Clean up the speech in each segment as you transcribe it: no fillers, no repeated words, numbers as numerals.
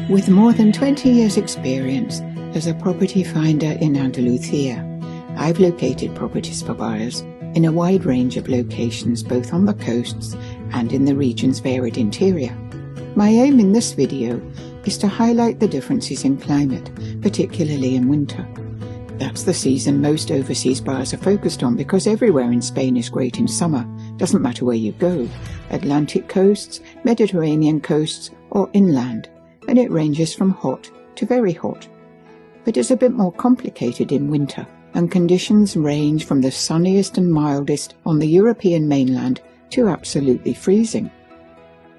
With more than 20 years' experience as a property finder in Andalusia, I've located properties for buyers in a wide range of locations, both on the coasts and in the region's varied interior. My aim in this video is to highlight the differences in climate, particularly in winter. That's the season most overseas buyers are focused on, because everywhere in Spain is great in summer. Doesn't matter where you go, Atlantic coasts, Mediterranean coasts or inland, and it ranges from hot to very hot. But it's a bit more complicated in winter, and conditions range from the sunniest and mildest on the European mainland to absolutely freezing.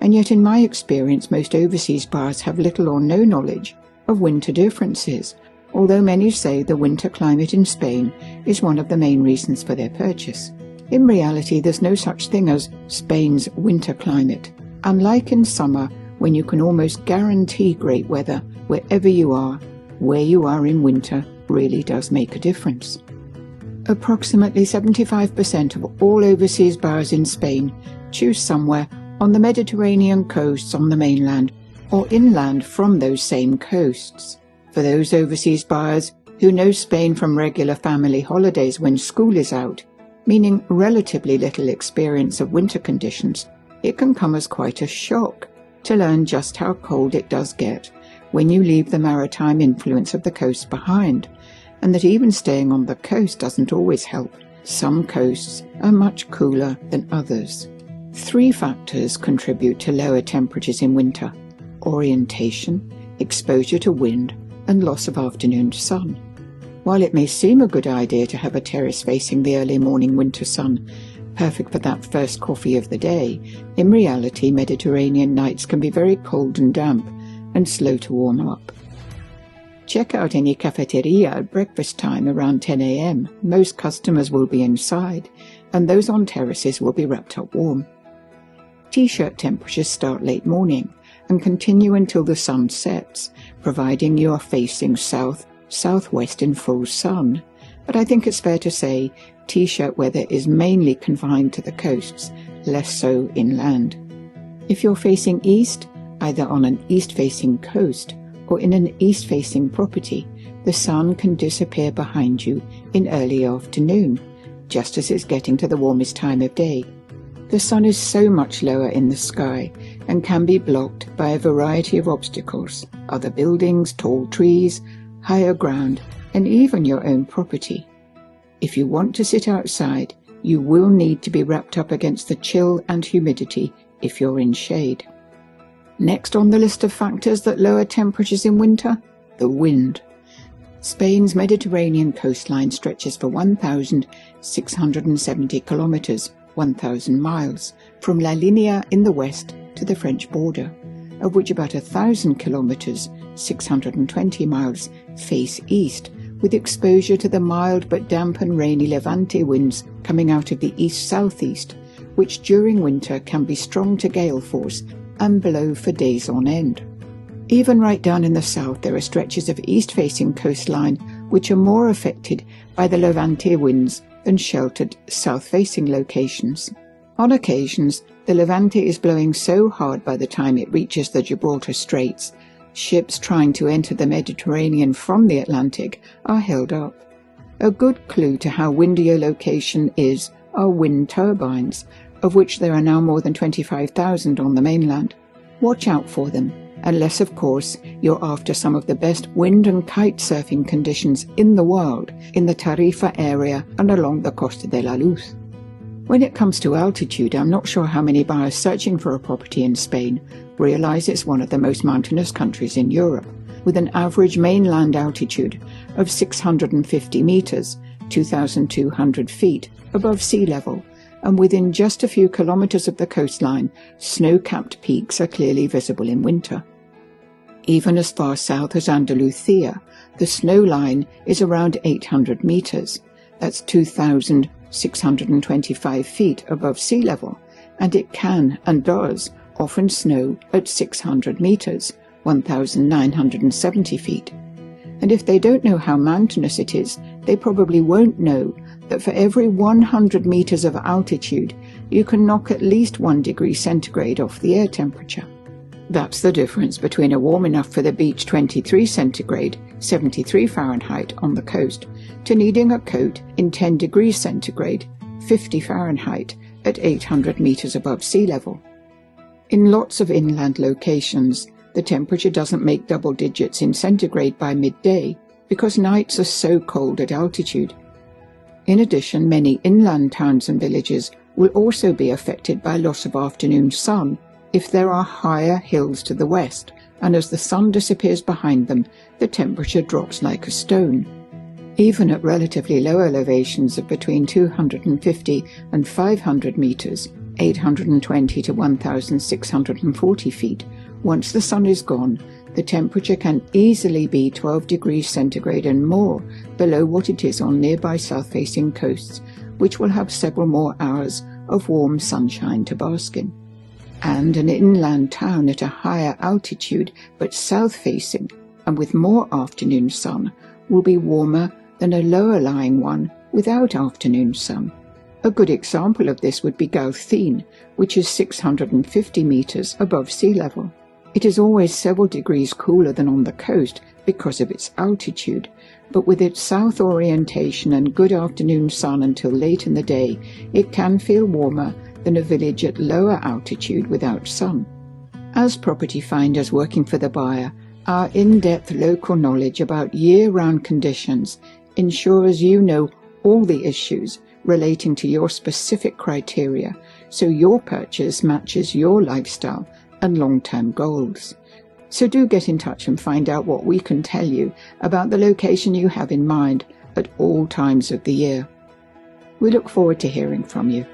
And yet in my experience, most overseas buyers have little or no knowledge of winter differences, although many say the winter climate in Spain is one of the main reasons for their purchase. In reality, there's no such thing as Spain's winter climate. Unlike in summer, when you can almost guarantee great weather wherever you are, where you are in winter really does make a difference. Approximately 75% of all overseas buyers in Spain choose somewhere on the Mediterranean coasts on the mainland or inland from those same coasts. For those overseas buyers who know Spain from regular family holidays when school is out, meaning relatively little experience of winter conditions, it can come as quite a shock to learn just how cold it does get when you leave the maritime influence of the coast behind, and that even staying on the coast doesn't always help. Some coasts are much cooler than others. 3 factors contribute to lower temperatures in winter: orientation, exposure to wind, and loss of afternoon sun. While it may seem a good idea to have a terrace facing the early morning winter sun, perfect for that first coffee of the day, in reality Mediterranean nights can be very cold and damp and slow to warm up. Check out any cafeteria at breakfast time around 10 a.m. Most customers will be inside, and those on terraces will be wrapped up warm. T-shirt temperatures start late morning and continue until the sun sets, providing you are facing south-southwest in full sun. But I think it's fair to say T-shirt weather is mainly confined to the coasts, less so inland. If you're facing east, either on an east-facing coast or in an east-facing property, the sun can disappear behind you in early afternoon, just as it's getting to the warmest time of day. The sun is so much lower in the sky and can be blocked by a variety of obstacles: other buildings, tall trees, higher ground, and even your own property. If you want to sit outside, you will need to be wrapped up against the chill and humidity if you're in shade. Next on the list of factors that lower temperatures in winter, the wind. Spain's Mediterranean coastline stretches for 1,670 kilometers, 1,000 miles, from La Linea in the west to the French border, of which about 1,000 kilometers, 620 miles, face east, with exposure to the mild but damp and rainy Levante winds coming out of the east-southeast, which during winter can be strong to gale force and blow for days on end. Even right down in the south, there are stretches of east-facing coastline which are more affected by the Levante winds than sheltered south-facing locations. On occasions, the Levante is blowing so hard by the time it reaches the Gibraltar Straits, ships trying to enter the Mediterranean from the Atlantic are held up. A good clue to how windy a location is are wind turbines, of which there are now more than 25,000 on the mainland. Watch out for them, unless of course you're after some of the best wind and kite surfing conditions in the world in the Tarifa area and along the Costa de la Luz. When it comes to altitude, I'm not sure how many buyers searching for a property in Spain realize it's one of the most mountainous countries in Europe, with an average mainland altitude of 650 meters, 2,200 feet above sea level, and within just a few kilometers of the coastline, snow-capped peaks are clearly visible in winter. Even as far south as Andalusia, the snow line is around 800 meters. That's 2,625 feet above sea level, and it can and does often snow at 600 meters, 1,970 feet. And if they don't know how mountainous it is, they probably won't know that for every 100 meters of altitude, you can knock at least 1 degree centigrade off the air temperature. That's the difference between a warm enough for the beach 23 centigrade, 73 Fahrenheit on the coast, to needing a coat in 10 degrees centigrade, 50 Fahrenheit at 800 meters above sea level. In lots of inland locations, the temperature doesn't make double digits in centigrade by midday because nights are so cold at altitude. In addition, many inland towns and villages will also be affected by loss of afternoon sun if there are higher hills to the west, and as the sun disappears behind them, the temperature drops like a stone. Even at relatively low elevations of between 250 and 500 meters, 820 to 1,640 feet, once the sun is gone, the temperature can easily be 12 degrees centigrade and more below what it is on nearby south-facing coasts, which will have several more hours of warm sunshine to bask in. And an inland town at a higher altitude but south-facing and with more afternoon sun will be warmer than a lower-lying one without afternoon sun. A good example of this would be Levante, which is 650 meters above sea level. It is always several degrees cooler than on the coast because of its altitude, but with its south orientation and good afternoon sun until late in the day, it can feel warmer than a village at lower altitude without sun. As property finders working for the buyer, our in-depth local knowledge about year-round conditions ensures you know all the issues relating to your specific criteria, so your purchase matches your lifestyle and long-term goals. So do get in touch and find out what we can tell you about the location you have in mind at all times of the year. We look forward to hearing from you.